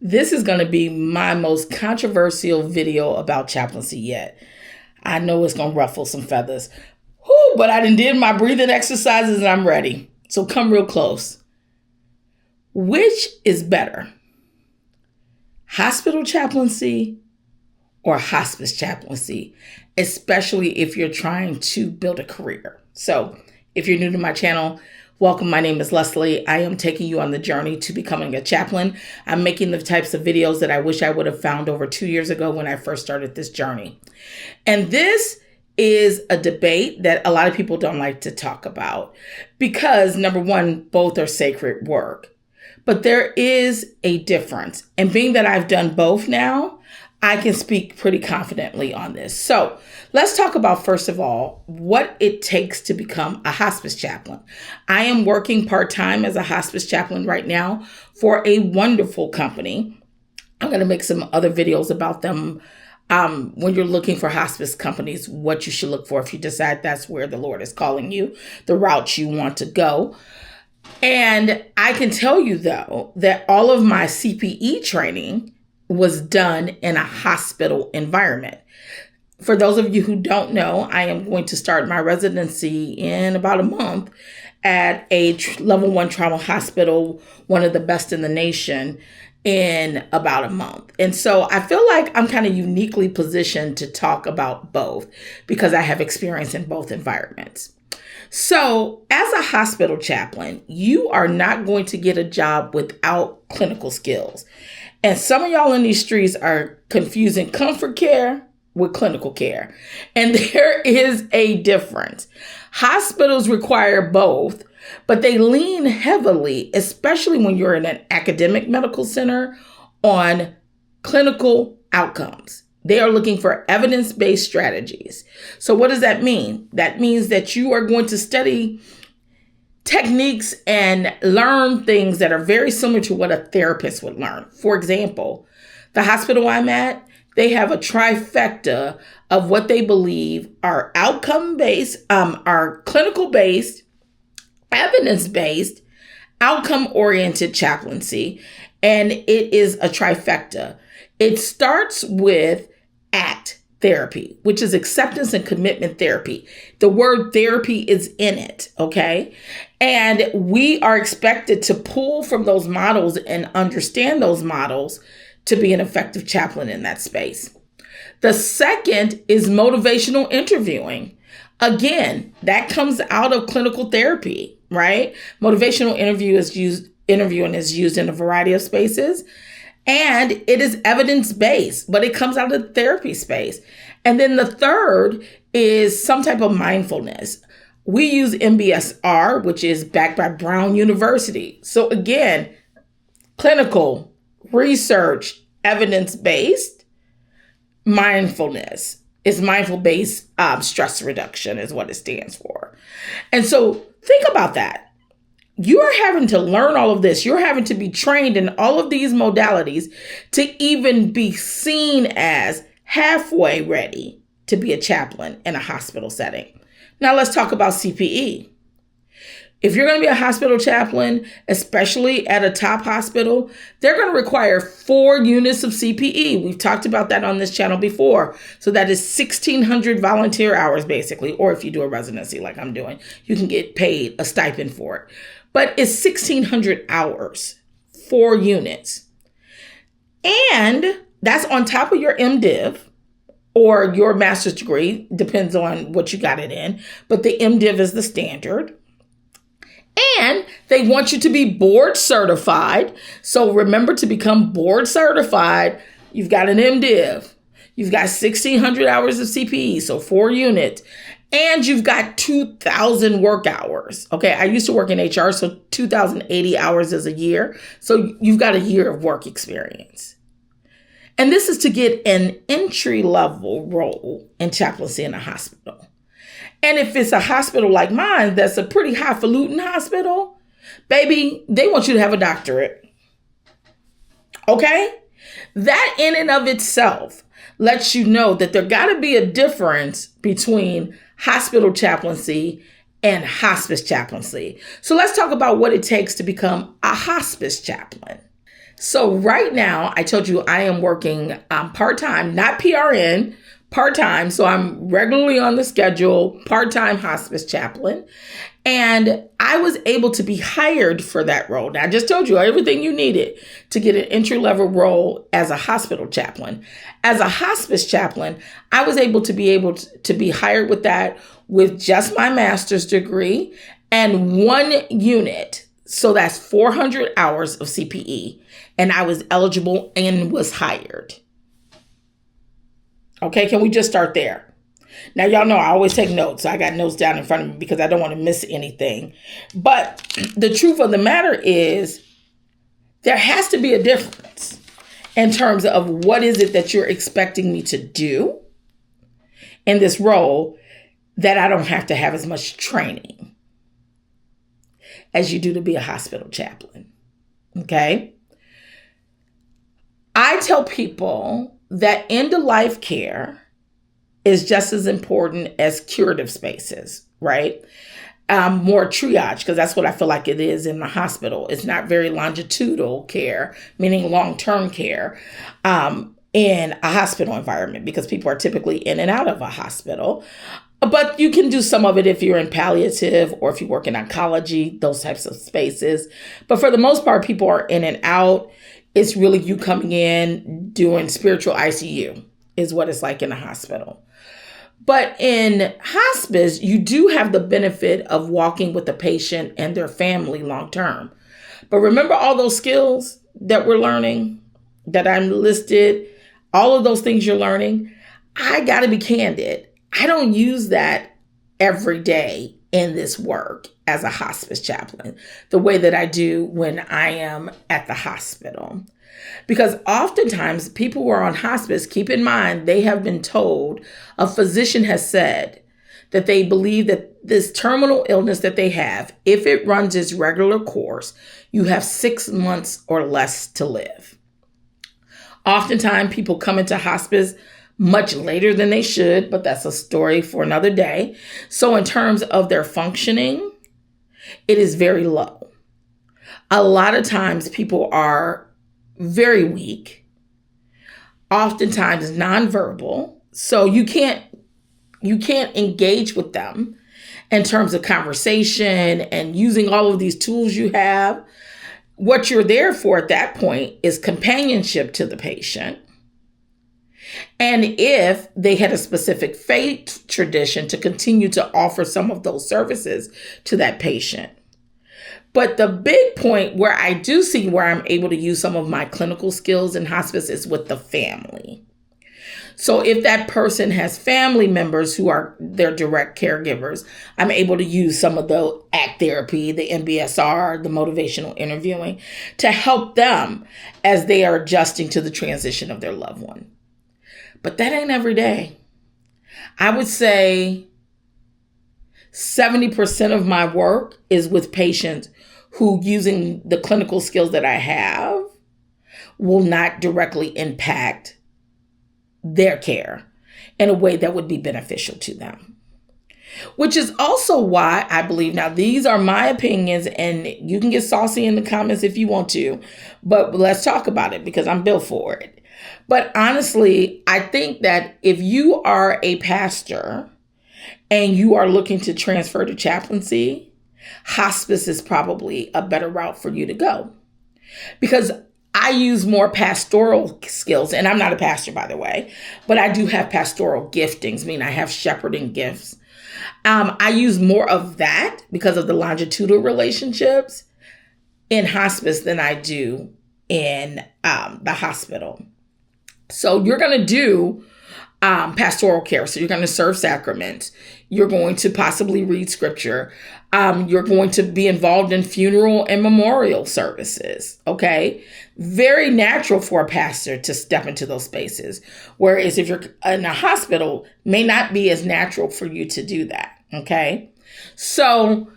This is going to be my most controversial video about chaplaincy yet. I know it's going to ruffle some feathers. Whew, but I did my breathing exercises and I'm ready. So come real close. Which is better? Hospital chaplaincy or hospice chaplaincy, especially if you're trying to build a career. So if you're new to my channel, welcome. My name is Leslie. I am taking you on the journey to becoming a chaplain. I'm making the types of videos that I wish I would have found over 2 years ago when I first started this journey. And this is a debate that a lot of people don't like to talk about because, number one, both are sacred work. But there is a difference. And being that I've done both now, I can speak pretty confidently on this. So let's talk about, first of all, what it takes to become a hospice chaplain. I am working part-time as a hospice chaplain right now for a wonderful company. I'm going to make some other videos about them when you're looking for hospice companies, what you should look for if you decide that's where the Lord is calling you, the route you want to go. And I can tell you, though, that all of my CPE training was done in a hospital environment. For those of you who don't know, I am going to start my residency in about a month at a level 1 trauma hospital, one of the best in the nation, in about a month. And so I feel like I'm kind of uniquely positioned to talk about both because I have experience in both environments. So as a hospital chaplain, you are not going to get a job without clinical skills. And some of y'all in these streets are confusing comfort care with clinical care. And there is a difference. Hospitals require both, but they lean heavily, especially when you're in an academic medical center, on clinical outcomes. They are looking for evidence-based strategies. So what does that mean? That means that you are going to study techniques and learn things that are very similar to what a therapist would learn. For example, the hospital I'm at, they have a trifecta of what they believe are outcome-based, are clinical-based, evidence-based, outcome-oriented chaplaincy, and it is a trifecta. It starts with ACT therapy, which is acceptance and commitment therapy. The word therapy is in it, okay? And we are expected to pull from those models and understand those models to be an effective chaplain in that space. The second is motivational interviewing. Again, that comes out of clinical therapy, right? Motivational interviewing is used in a variety of spaces. And it is evidence-based, but it comes out of the therapy space. And then the third is some type of mindfulness. We use MBSR, which is backed by Brown University. So again, clinical, research, evidence-based, mindfulness is mindful-based stress reduction is what it stands for. And so think about that. You're having to learn all of this. You're having to be trained in all of these modalities to even be seen as halfway ready to be a chaplain in a hospital setting. Now let's talk about CPE. If you're going to be a hospital chaplain, especially at a top hospital, they're going to require 4 units of CPE. We've talked about that on this channel before. So that is 1,600 volunteer hours, basically. Or if you do a residency like I'm doing, you can get paid a stipend for it. But it's 1,600 hours, 4 units. And that's on top of your MDiv or your master's degree, depends on what you got it in. But the MDiv is the standard. And they want you to be board certified. So remember, to become board certified, you've got an MDiv. You've got 1,600 hours of CPE, so 4 units. And you've got 2,000 work hours. Okay, I used to work in HR, so 2,080 hours is a year. So you've got a year of work experience. And this is to get an entry-level role in chaplaincy in a hospital. And if it's a hospital like mine, that's a pretty highfalutin hospital, baby, they want you to have a doctorate. Okay? That in and of itself lets you know that there got to be a difference between hospital chaplaincy and hospice chaplaincy. So let's talk about what it takes to become a hospice chaplain. So right now, I told you I am working part-time, not PRN, part-time. So I'm regularly on the schedule, part-time hospice chaplain. And I was able to be hired for that role. Now, I just told you everything you needed to get an entry-level role as a hospital chaplain. As a hospice chaplain, I was able to be hired with that with just my master's degree and one unit. So that's 400 hours of CPE. And I was eligible and was hired. Okay, can we just start there? Now, y'all know I always take notes. So I got notes down in front of me because I don't want to miss anything. But the truth of the matter is there has to be a difference in terms of what is it that you're expecting me to do in this role that I don't have to have as much training as you do to be a hospital chaplain. Okay? I tell people that end-of-life care is just as important as curative spaces, right? More triage, because that's what I feel like it is in the hospital. It's not very longitudinal care, meaning long-term care in a hospital environment, because people are typically in and out of a hospital. But you can do some of it if you're in palliative or if you work in oncology, those types of spaces. But for the most part, people are in and out. It's really you coming in, doing spiritual ICU is what it's like in a hospital. But in hospice, you do have the benefit of walking with the patient and their family long term. But remember all those skills that we're learning, that I'm listed, all of those things you're learning? I got to be candid. I don't use that every day in this work as a hospice chaplain the way that I do when I am at the hospital. Because oftentimes people who are on hospice, keep in mind, they have been told, a physician has said that they believe that this terminal illness that they have, if it runs its regular course, you have 6 months or less to live. Oftentimes people come into hospice much later than they should, but that's a story for another day. So in terms of their functioning, it is very low. A lot of times people are very weak, oftentimes nonverbal. So you can't engage with them in terms of conversation and using all of these tools you have. What you're there for at that point is companionship to the patient. And if they had a specific faith tradition, to continue to offer some of those services to that patient. But the big point where I do see where I'm able to use some of my clinical skills in hospice is with the family. So if that person has family members who are their direct caregivers, I'm able to use some of the ACT therapy, the MBSR, the motivational interviewing to help them as they are adjusting to the transition of their loved one. But that ain't every day. I would say 70% of my work is with patients who, using the clinical skills that I have, will not directly impact their care in a way that would be beneficial to them. Which is also why I believe, now these are my opinions, and you can get saucy in the comments if you want to, but let's talk about it because I'm built for it. But honestly, I think that if you are a pastor and you are looking to transfer to chaplaincy, hospice is probably a better route for you to go. Because I use more pastoral skills, and I'm not a pastor, by the way, but I do have pastoral giftings, meaning I have shepherding gifts. I use more of that because of the longitudinal relationships in hospice than I do in the hospital. So you're going to do pastoral care. So you're going to serve sacraments. You're going to possibly read scripture. You're going to be involved in funeral and memorial services. Okay. Very natural for a pastor to step into those spaces. Whereas if you're in a hospital, may not be as natural for you to do that. Okay. So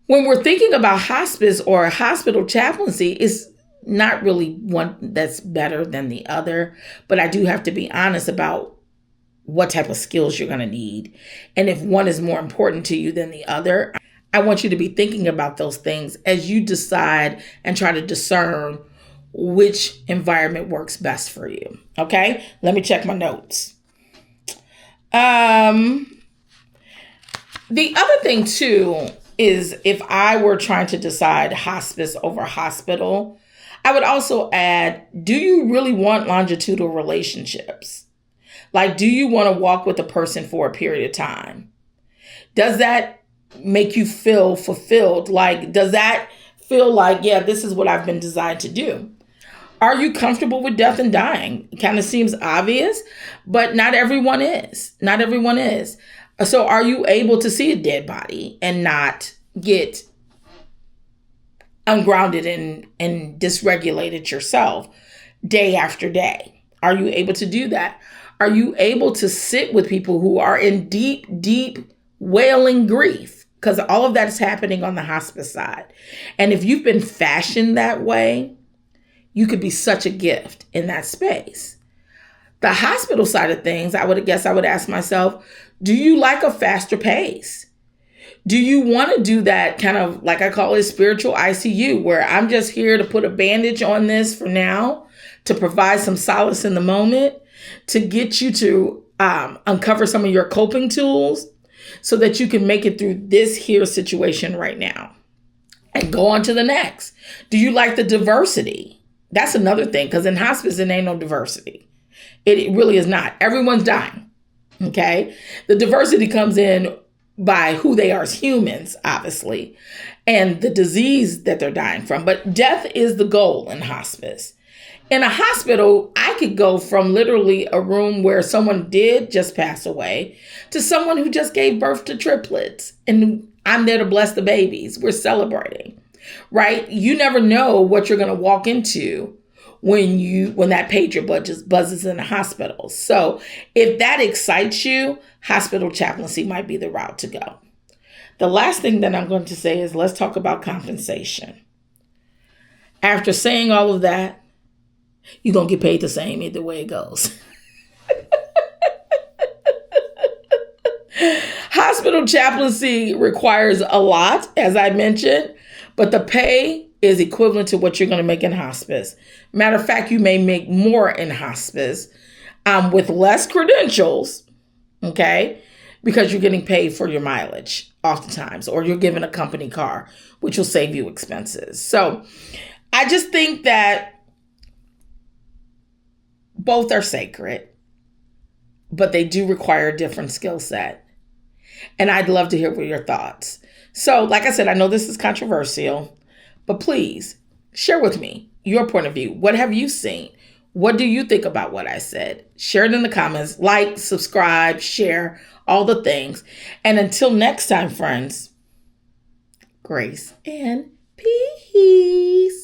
when we're thinking about hospice or hospital chaplaincy, it's not really one that's better than the other, but I do have to be honest about what type of skills you're going to need. And if one is more important to you than the other, I want you to be thinking about those things as you decide and try to discern which environment works best for you. Okay, let me check my notes. The other thing too is if I were trying to decide hospice over hospital, I would also add, do you really want longitudinal relationships? Like, do you want to walk with a person for a period of time? Does that make you feel fulfilled? Like, does that feel like, yeah, this is what I've been designed to do? Are you comfortable with death and dying? It kind of seems obvious, but not everyone is. Not everyone is. So are you able to see a dead body and not get ungrounded and dysregulated yourself day after day? Are you able to do that? Are you able to sit with people who are in deep, deep wailing grief? Because all of that is happening on the hospice side. And if you've been fashioned that way, you could be such a gift in that space. The hospital side of things, I would ask myself, do you like a faster pace? Do you want to do that kind of, like I call it, spiritual ICU, where I'm just here to put a bandage on this for now, to provide some solace in the moment, to get you to uncover some of your coping tools so that you can make it through this here situation right now and go on to the next? Do you like the diversity? That's another thing, because in hospice, it ain't no diversity. It really is not. Everyone's dying, okay? The diversity comes in by who they are as humans, obviously, and the disease that they're dying from. But death is the goal in hospice. In a hospital, I could go from literally a room where someone did just pass away to someone who just gave birth to triplets, and I'm there to bless the babies. We're celebrating, right? You never know what you're going to walk into when that pager buzzes in the hospital. So if that excites you, hospital chaplaincy might be the route to go. The last thing that I'm going to say is, let's talk about compensation. After saying all of that, you're going to get paid the same either way it goes. Hospital chaplaincy requires a lot, as I mentioned, but the pay is equivalent to what you're going to make in hospice. Matter of fact, you may make more in hospice with less credentials, okay, because you're getting paid for your mileage oftentimes, or you're given a company car, which will save you expenses. So I just think that both are sacred, but they do require a different skill set. And I'd love to hear what your thoughts. So like I said, I know this is controversial, but please share with me your point of view. What have you seen? What do you think about what I said? Share it in the comments, like, subscribe, share, all the things. And until next time, friends, grace and peace.